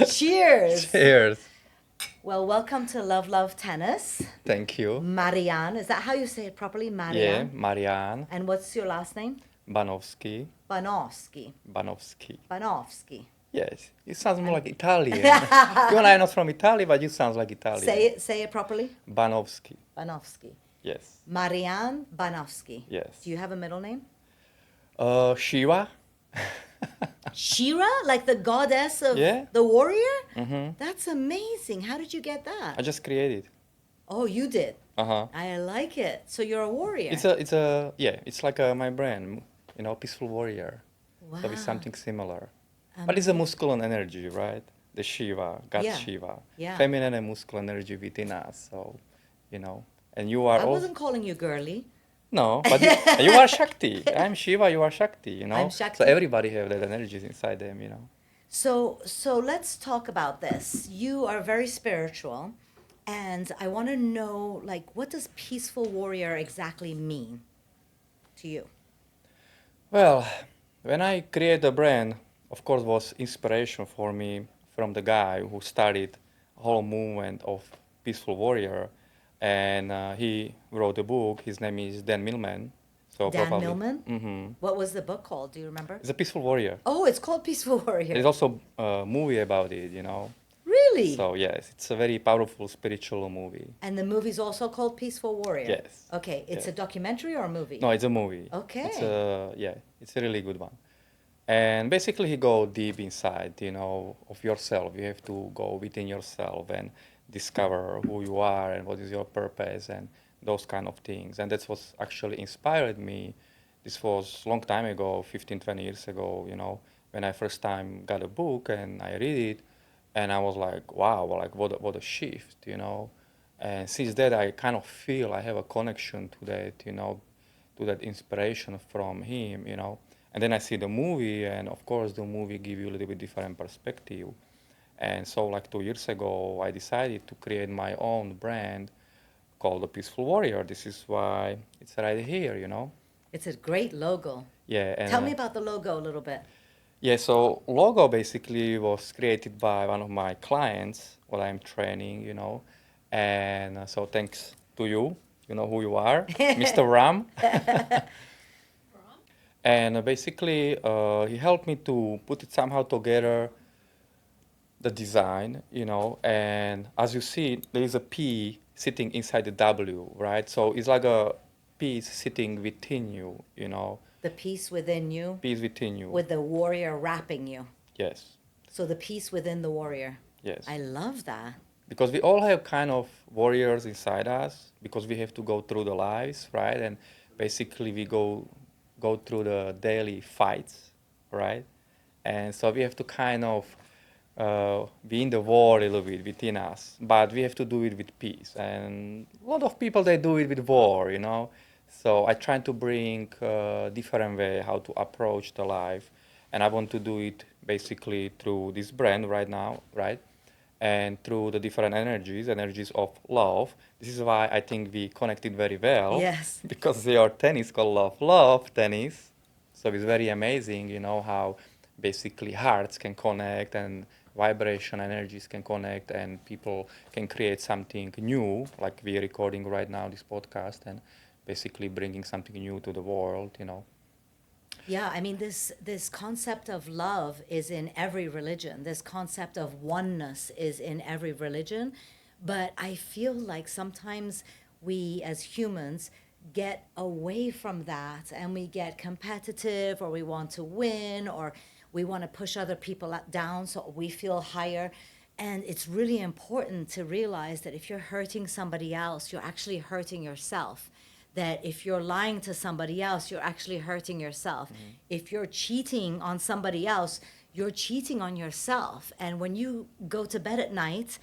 Cheers. Cheers. Well, welcome to Love Love Tennis. Thank you. Marian, is that how you say it properly? Yeah, Marian. Marian, And what's your last name? Banovsky, Banovsky. Banovsky. Banovsky. Yes, you sound more like Italian. You and I are not from Italy, but you sound like Italian. Say it properly. Banovsky. Banovsky. Yes, Marian Banovsky. yes. Do you have a middle name? Shiva? Shira, like the goddess of Yeah. the warrior? Mm-hmm. That's amazing. How did you get that? I just created. Oh, you did. Uh-huh. I like it. So you're a warrior. Yeah, it's like my brand, peaceful warrior. Wow. So it's something similar. But it's a masculine energy, right? The Shiva, God Yeah. Shiva. Yeah. Feminine and masculine energy within us. So, and you are I also. wasn't calling you girly. No, but you are Shakti. I'm Shiva, you are Shakti. I'm So Shakti. everybody have that energies inside them. So let's talk about this. You are very spiritual, and I want to know, like, what does peaceful warrior exactly mean to you? Well, when I create the brand, of course, was inspiration for me from the guy who started whole movement of peaceful warrior, and he wrote a book. His name is Dan Millman. So Dan probably. Millman? Hmm. What was the book called? Do you remember? It's a peaceful warrior. Oh, it's called Peaceful Warrior. There's also a movie about it. Really? So yes, it's a very powerful spiritual movie. And the movie's also called Peaceful Warrior. Yes. Okay, it's a Yes. documentary or a movie? No, it's a movie. Okay. It's a really good one. And basically, he go deep inside, of yourself. You have to go within yourself and discover who you are and what is your purpose and those kind of things. And that's what actually inspired me. This was long time ago, 15, 20 years ago, when I first time got a book and I read it, and I was like, wow, like what a shift. And since that, I kind of feel I have a connection to that inspiration from him. And then I see the movie, and of course, the movie give you a little bit different perspective. And so, like 2 years ago, I decided to create my own brand called the Peaceful Warrior. This is why it's right here. It's a great logo. Yeah, and Tell me about the logo a little bit. yeah. So logo basically was created by one of my clients, what I'm training. And so thanks to you. You know who you are, Mr. Ram. And basically, he helped me to put it somehow together, the design. And as you see, there is a P sitting inside the W, right? So it's like a piece sitting within you, The peace within you, piece within you. with the warrior wrapping you. Yes, So the peace within the warrior. yes. I love that. Because we all have kind of warriors inside us because we have to go through the lives, right? And basically we go through the daily fights, right? And so we have to kind of be in the war a little bit within us, but we have to do it with peace. And a lot of people they do it with war. So I try to bring a different way how to approach the life, and I want to do it basically through this brand right now, right? And through the different energies of love. This is why I think we connected very well. Yes. Because your tennis called love tennis. So it's very amazing, how basically hearts can connect and vibration energies can connect and people can create something new, like we're recording right now this podcast and basically bringing something new to the world. Yeah, I mean this concept of love is in every religion. This concept of oneness is in every religion, but I feel like sometimes we as humans get away from that and we get competitive or we want to win or we want to push other people down so we feel higher. And it's really important to realize that if you're hurting somebody else, you're actually hurting yourself. That if you're lying to somebody else, you're actually hurting yourself. If you're cheating on somebody else, you're cheating on yourself. And when you go to bed at night,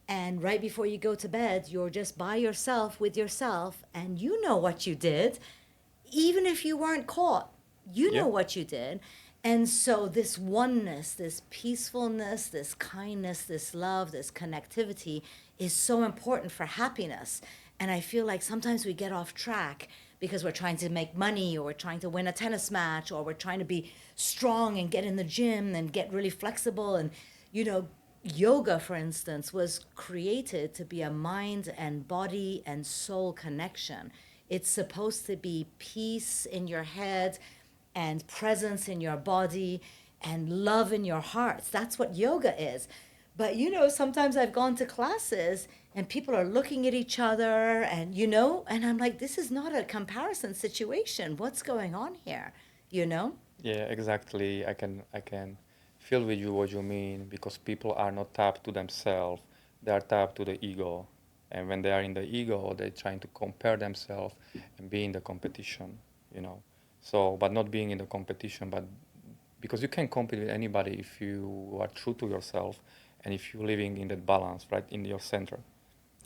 and right before you go to bed, you're just by yourself with yourself, and you know what you did, even if you weren't caught, you know Yeah. what you did. And so, this oneness, this peacefulness, this kindness, this love, this connectivity is so important for happiness. And I feel like sometimes we get off track because we're trying to make money or we're trying to win a tennis match or we're trying to be strong and get in the gym and get really flexible and, you know, yoga, for instance, was created to be a mind and body and soul connection. It's supposed to be peace in your head and presence in your body and love in your hearts. That's what yoga is. But sometimes I've gone to classes and people are looking at each other and I'm like, this is not a comparison situation. What's going on here? You know? Yeah, exactly. I can feel with you what you mean because people are not tapped to themselves. They are tapped to the ego. And when they are in the ego, they're trying to compare themselves and be in the competition, you know. So, but not being in the competition, but because you can compete with anybody if you are true to yourself and if you're living in that balance, right, in your center.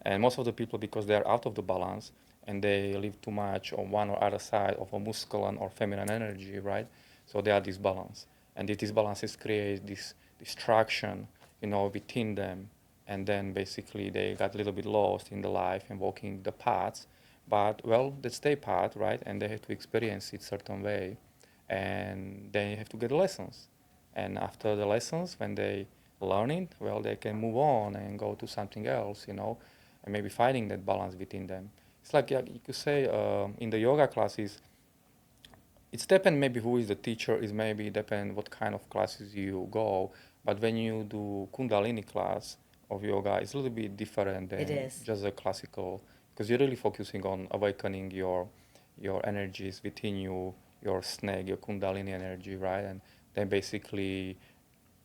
And most of the people, because they are out of the balance and they live too much on one or other side of a masculine or feminine energy, right? So they are disbalanced. And this disbalances create this distraction, within them. And then basically they got a little bit lost in the life and walking the paths. But well, that's their path, right? And they have to experience it certain way. And they have to get lessons. And after the lessons, when they learn it, well, they can move on and go to something else, and maybe finding that balance within them. It's like, yeah, you could say, in the yoga classes, it's depend maybe who is the teacher, is maybe depend what kind of classes you go. But when you do Kundalini class of yoga, it's a little bit different It than is. just a classical, because you're really focusing on awakening your energies within you, your snake, your Kundalini energy, right? And then basically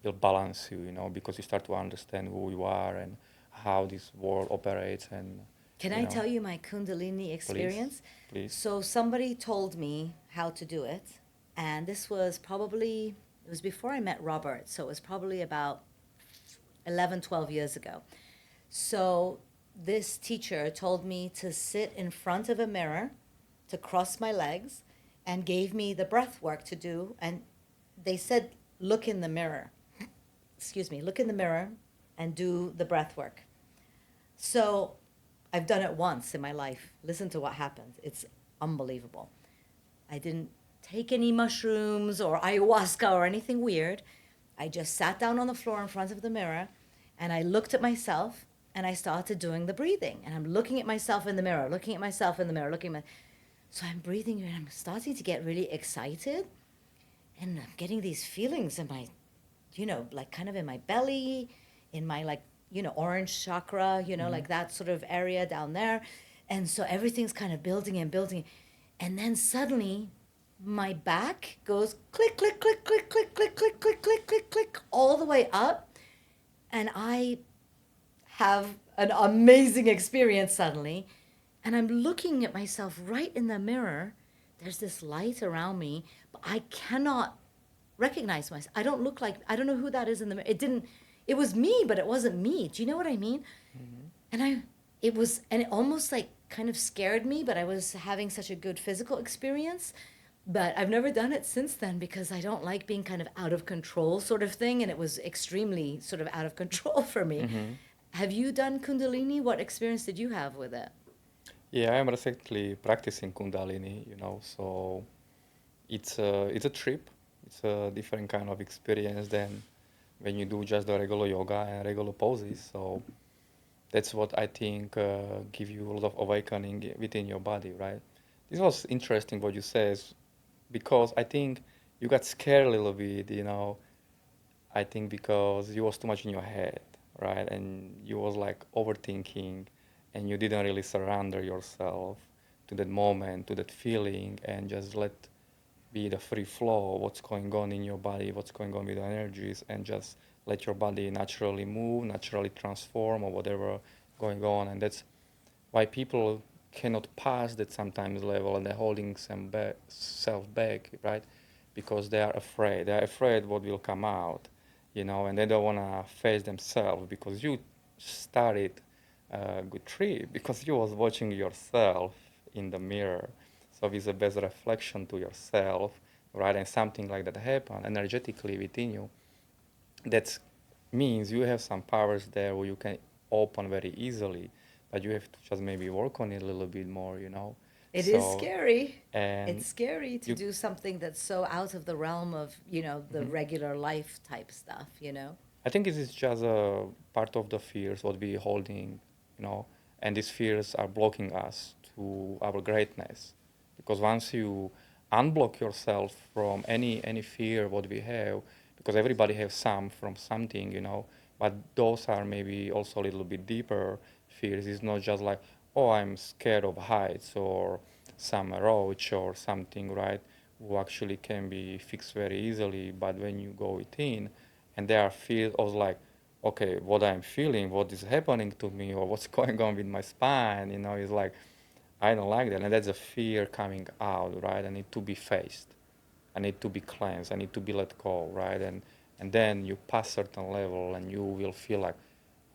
will balance you, because you start to understand who you are and how this world operates, and Can you I know tell you my Kundalini please, experience? please. So somebody told me how to do it, and this was probably it was before I met Robert, so it was probably about 11, 12 years ago. So this teacher told me to sit in front of a mirror, to cross my legs, and gave me the breath work to do, and they said look in the mirror. Excuse me, look in the mirror and do the breath work. So I've done it once in my life. Listen to what happened. It's unbelievable. I didn't take any mushrooms or ayahuasca or anything weird. I just sat down on the floor in front of the mirror and I looked at myself and I started doing the breathing. And I'm looking at myself in the mirror, looking at myself in the mirror, looking at my. So I'm breathing and I'm starting to get really excited and I'm getting these feelings in my, like kind of in my belly, in my like, orange chakra, Hmm. like that sort of area down there. And so everything's kind of building and building. And then suddenly my back goes click, click, click, click, click, click, click, click, click, click, click, all the way up. And I have an amazing experience suddenly. And I'm looking at myself right in the mirror. There's this light around me, but I cannot recognize myself. I don't know who that is in the mirror. It was me, but it wasn't me. Do you know what I mean? Hmm. And it almost like kind of scared me, but I was having such a good physical experience. But I've never done it since then because I don't like being kind of out of control sort of thing. And it was extremely sort of out of control for me. Hmm. Have you done Kundalini? What experience did you have with it? Yeah, I am recently practicing Kundalini, so it's a trip. It's a different kind of experience than when you do just the regular yoga and regular poses. So that's what I think give you a lot of awakening within your body, right? This was interesting what you said because I think you got scared a little bit, I think because you was too much in your head, right? And you was like overthinking and you didn't really surrender yourself to that moment, to that feeling and just let be the free flow, what's going on in your body, what's going on with the energies and just let your body naturally move, naturally transform or whatever going on. And that's why people cannot pass that sometimes level and they're holding some self back, right? Because they are afraid. They are afraid what will come out, and they don't want to face themselves because you started a good trip because you was watching yourself in the mirror. So it's the best reflection to yourself, right? And something like that happen energetically within you. That means you have some powers there where you can open very easily, but you have to just maybe work on it a little bit more. It is So, scary. It's and scary to you, do something that's so out of the realm of, the mhm. regular life type stuff, you know? I think it is just a part of the fears what we holding, you know, and these fears are blocking us to our greatness. Because once you unblock yourself from any fear what we have, because everybody has some from something, you know, but those are maybe also a little bit deeper fears. It's not just like, oh, I'm scared of heights or some roach or something, right? Who actually can be fixed very easily. But when you go within, and there are fears of like, okay, what I'm feeling, what is happening to me, or what's going on with my spine, you know, is like, I don't like that. And that's a fear coming out, right? I need to be faced. I need to be cleansed. I need to be let go, right? And then you pass certain level and you will feel like,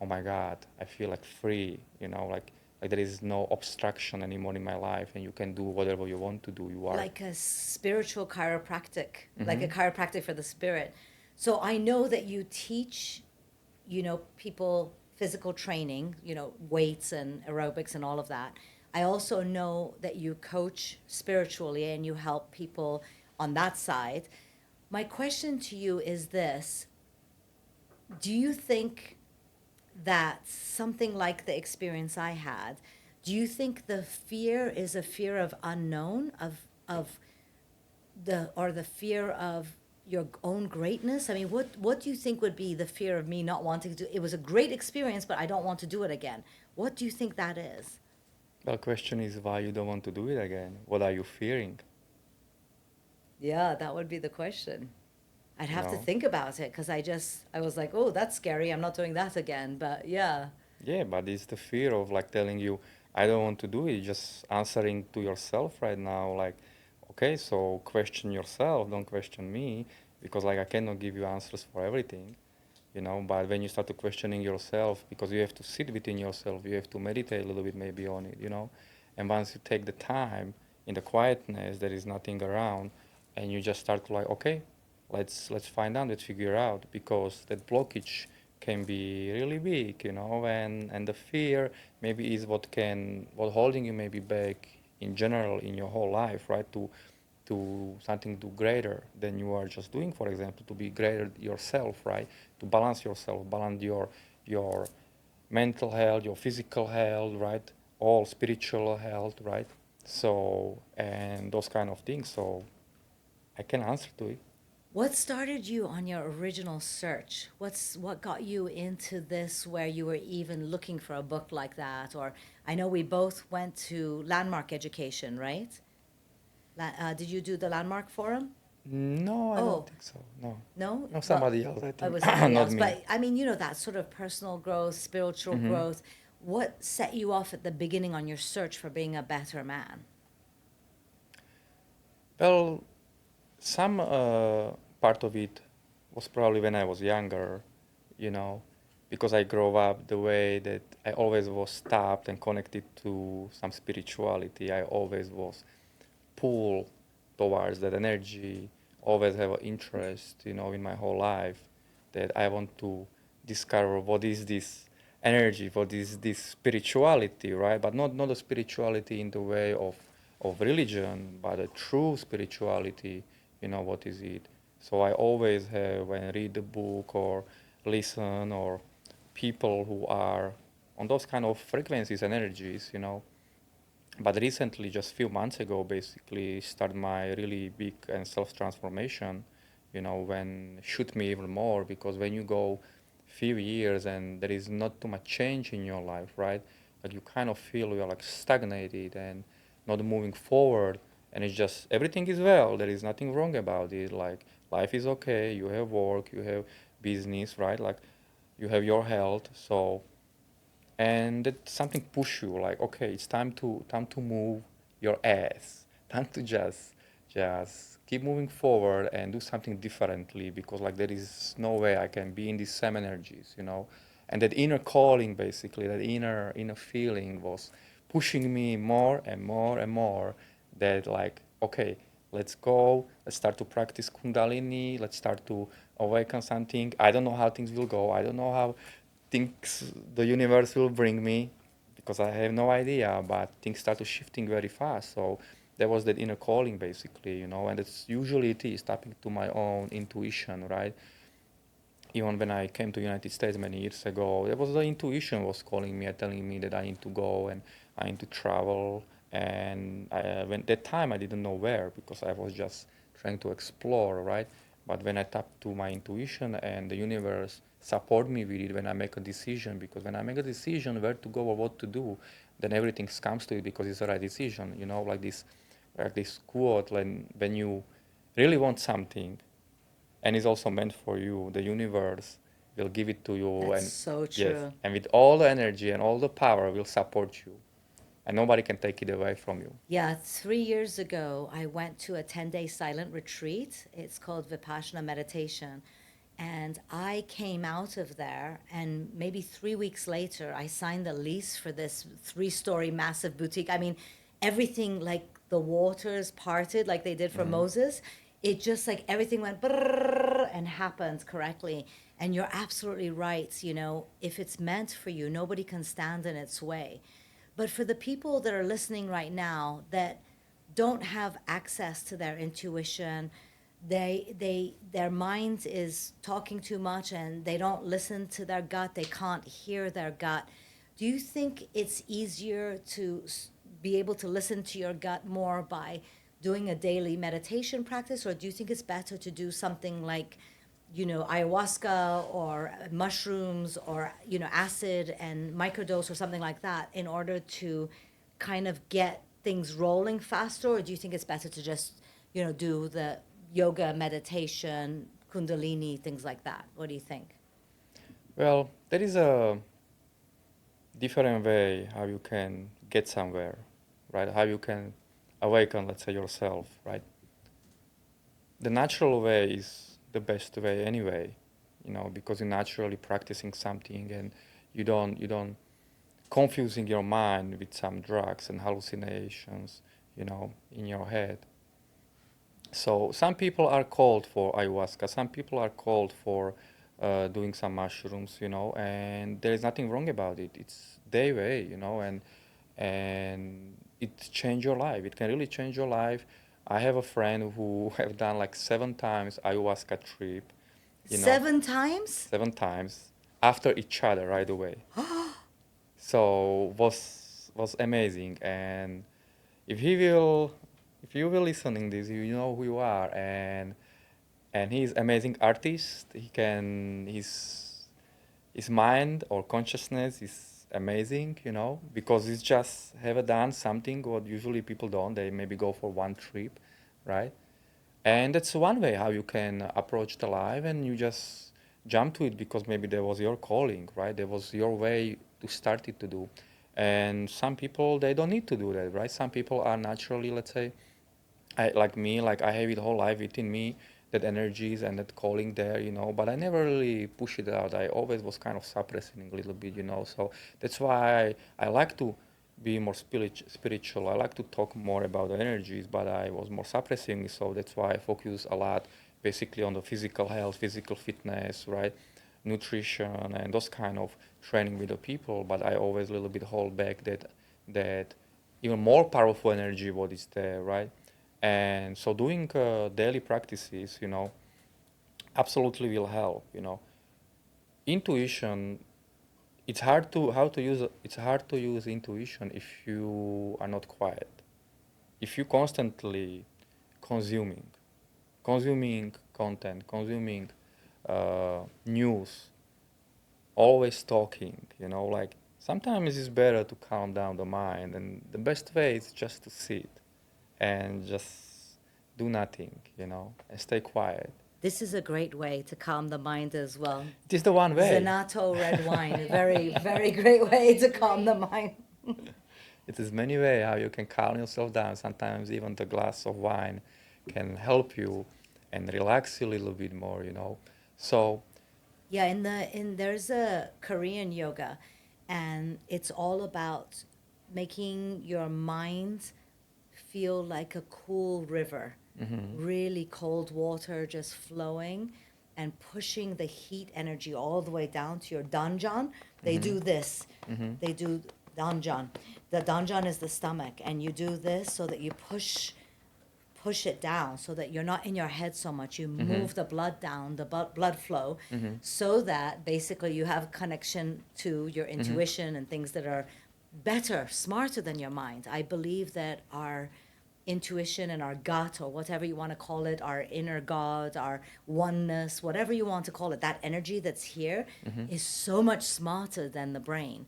oh my God, I feel like free, you know, like there is no obstruction anymore in my life and you can do whatever you want to do. You are. Like a spiritual chiropractic, like a Mm-hmm. chiropractic for the spirit. So I know that you teach, people physical training, weights and aerobics and all of that. I also know that you coach spiritually and you help people on that side. My question to you is this: do you think that something like the experience I had, do you think the fear is a fear of unknown, of the fear of your own greatness? I mean, what do you think would be the fear of me not wanting to do it? Was a great experience, but I don't want to do it again. What do you think that is? The question is why you don't want to do it again. What are you fearing? Yeah, that would be the question. I'd You have to know? think about it because I was like, oh, that's scary. I'm not doing that again. But yeah. Yeah, but it's the fear of like telling you, I don't want to do it, just answering to yourself right now, like, okay, so question yourself, don't question me, because like I cannot give you answers for everything, you know, but when you start to questioning yourself, because you have to sit within yourself, you have to meditate a little bit maybe on it, you know, and once you take the time in the quietness, there is nothing around, and you just start to like, okay, let's find out, let's figure out, because that blockage can be really big, you know, and the fear maybe is what holding you maybe back in general in your whole life, right? To something to greater than you are just doing, for example, to be greater yourself, right? To balance yourself, balance your mental health, your physical health, right? All spiritual health, right? So and those kind of things. So I can answer to it. What started you on your original search? What got you into this where you were even looking for a book like that? Or I know we both went to Landmark Education, right? Did you do the Landmark Forum? No, I don't Oh, think so. No. no? No, Well, somebody else, I it think. was somebody Not else. me. But I mean, that sort of personal growth, spiritual Hmm. growth. What set you off at the beginning on your search for being a better man? Well, some part of it was probably when I was younger, you know, because I grew up the way that I always was tapped and connected to some spirituality. I always was pulled towards that energy, always have an interest, you know, in my whole life that I want to discover what is this energy, what is this spirituality, right? But not a spirituality in the way of religion, but a true spirituality, you know, what is it? So I always have, when I read a book or listen or people who are on those kind of frequencies and energies, you know, but recently, just few months ago, basically started my really big and self transformation. You know, when shoot me even more because when you go few years and there is not too much change in your life, right? But you kind of feel you're like stagnated and not moving forward, and it's just everything is well. There is nothing wrong about it. Like life is okay. You have work, you have business, right? Like you have your health, so and that something push you like okay it's time to move your ass time to just keep moving forward and do something differently because like there is no way I can be in these same energies, you know, and that inner calling basically that inner feeling was pushing me more and more and more that like okay let's go, let's start to practice kundalini, let's start to awaken something. I don't know how things will go, I don't know how things the universe will bring me because I have no idea, but things start to shifting very fast. So there was that inner calling basically, you know, and it's usually it is tapping to my own intuition, right? even when I came to United States many years ago, there was the intuition was calling me and telling me that I need to go and I need to travel. And when that time I didn't know where because I was just trying to explore, right? But when I tapped to my intuition and the universe support me with it when I make a decision, because when I make a decision where to go or what to do, then everything comes to it because it's the right decision. You know, like this quote, when you really want something and it's also meant for you, the universe will give it to you. That's And so yes, true. and with all the energy and all the power will support you, and nobody can take it away from you. Yeah, 3 years ago, I went to a 10-day silent retreat. It's called Vipassana meditation. And I came out of there, and maybe 3 weeks later, I signed a lease for this 3-story massive boutique. I mean, everything like the waters parted like they did for Moses. It just like everything went brrrr and happened correctly. And you're absolutely right. You know, if it's meant for you, nobody can stand in its way. But for the people that are listening right now that don't have access to their intuition, their mind is talking too much and they don't listen to their gut, they can't hear their gut. Do you think it's easier to be able to listen to your gut more by doing a daily meditation practice, or do you think it's better to do something like, you know, ayahuasca or mushrooms or, you know, acid and microdose or something like that in order to kind of get things rolling faster? Or do you think it's better to just, you know, do the yoga, meditation, kundalini, things like that? What do you think? Well, there is a different way how you can get somewhere, right? How you can awaken, let's say, yourself, right? The natural way is the best way anyway, you know, because you're naturally practicing something and you don't confusing your mind with some drugs and hallucinations, you know, in your head. So some people are called for ayahuasca, some people are called for doing some mushrooms, you know, and there is nothing wrong about it. It's their way, you know, and it change your life. It can really change your life. I have a friend who have done like 7 times ayahuasca trip, you know, 7 times? 7 times after each other right away. So was amazing. And if he will, if you will listening this, you know who you are, and he's amazing artist. He can his mind or consciousness is amazing, you know, because he's just have done something what usually people don't. They maybe go for one trip, right? And that's one way how you can approach the life, and you just jump to it because maybe there was your calling, right? There was your way to start it to do. And some people they don't need to do that, right? Some people are naturally, let's say, like me, like I have it whole life within me, that energies and that calling there, you know, but I never really push it out. I always was kind of suppressing a little bit, you know. So that's why I like to be more spiritual. I like to talk more about the energies, but I was more suppressing. So that's why I focus a lot basically on the physical health, physical fitness, right? Nutrition and those kind of training with the people. But I always a little bit hold back that even more powerful energy what is there, right? And so doing daily practices, you know, absolutely will help, you know. Intuition, it's hard to use intuition if you are not quiet. If you constantly consuming consuming content, consuming news, always talking, you know, like sometimes it's better to calm down the mind, and the best way is just to sit and just do nothing, you know, and stay quiet. This is a great way to calm the mind as well. It is the one way. Zenato red wine, a very, very great way to calm the mind. It is many ways how you can calm yourself down. Sometimes even the glass of wine can help you and relax you a little bit more, you know. So Yeah, in there's a Korean yoga, and it's all about making your mind feel like a cool river, really cold water just flowing and pushing the heat energy all the way down to your danjan. They do this. They do danjan. The danjan is the stomach, and you do this so that you push it down so that you're not in your head so much. You move the blood down, the blood flow, so that basically you have connection to your intuition and things that are better, smarter than your mind. I believe that our intuition and our gut, or whatever you want to call it, our inner God, our oneness, whatever you want to call it, that energy that's here is so much smarter than the brain.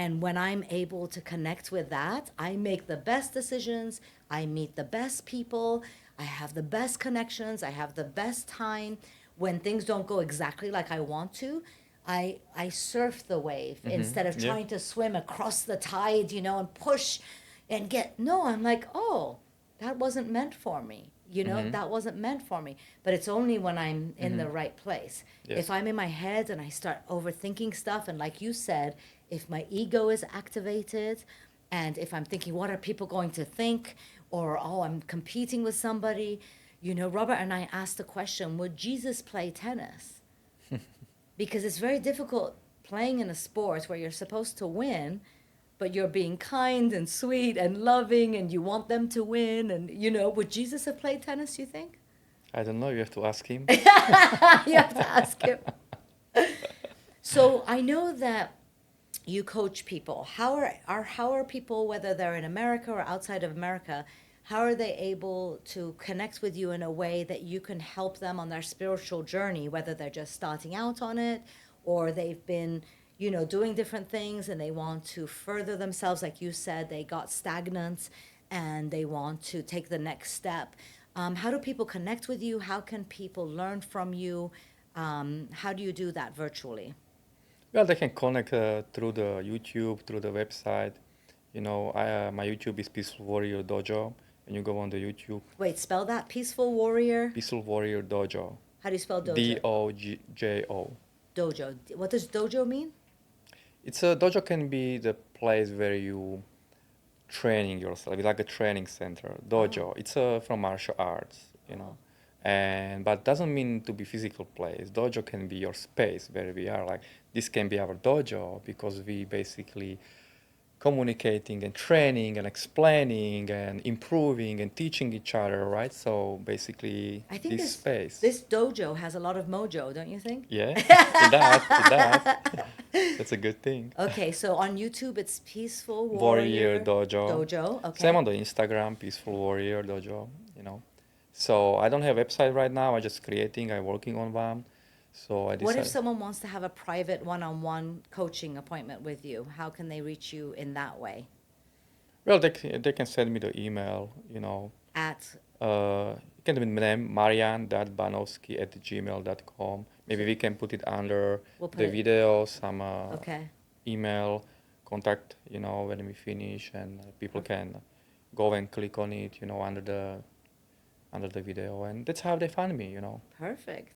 And when I'm able to connect with that, I make the best decisions, I meet the best people, I have the best connections, I have the best time. When things don't go exactly like I want to, I surf the wave instead of Yeah. trying to swim across the tide, and push and get. No, I'm like, oh, that wasn't meant for me. That wasn't meant for me. But it's only when I'm in the right place. Yes. If I'm in my head and I start overthinking stuff, and like you said, if my ego is activated, and if I'm thinking, what are people going to think? Or, oh, I'm competing with somebody. Robert and I asked the question, would Jesus play tennis? Because it's very difficult playing in a sport where you're supposed to win, but you're being kind and sweet and loving and you want them to win. And, would Jesus have played tennis, you think? I don't know. You have to ask him. You have to ask him. So I know that you coach people. How are people, whether they're in America or outside of America, how are they able to connect with you in a way that you can help them on their spiritual journey, whether they're just starting out on it or they've been, doing different things and they want to further themselves, like you said, they got stagnant and they want to take the next step. How do people connect with you? How can people learn from you? How do you do that virtually? Well, they can connect through the YouTube, through the website. My YouTube is Peaceful Warrior Dojo. And you go on the YouTube, Wait, spell that. Peaceful Warrior. Peaceful Warrior Dojo. How do you spell dojo? Dojo. Dojo. What does dojo mean? It's a dojo can be the place where you training yourself. It's like a training center. Dojo. It's from martial arts, and but doesn't mean to be physical place. Dojo can be your space where we are. Like this can be our dojo because we basically communicating and training and explaining and improving and teaching each other, right? So basically, I think this space. this dojo has a lot of mojo, don't you think? Yeah, it does. It does. That's a good thing. Okay, so on YouTube it's Peaceful Warrior Dojo. Dojo. Okay. Same on the Instagram, Peaceful Warrior Dojo. So I don't have a website right now. I'm just creating. I'm working on one. So I decided. What if someone wants to have a private one-on-one coaching appointment with you? How can they reach you in that way? Well, they can send me the email. At You can do my name marian.banowski@gmail.com. Maybe we can put it under We'll put the it- video, some okay. email contact. When we finish, and people can go and click on it. Under the video, and that's how they find me. Perfect.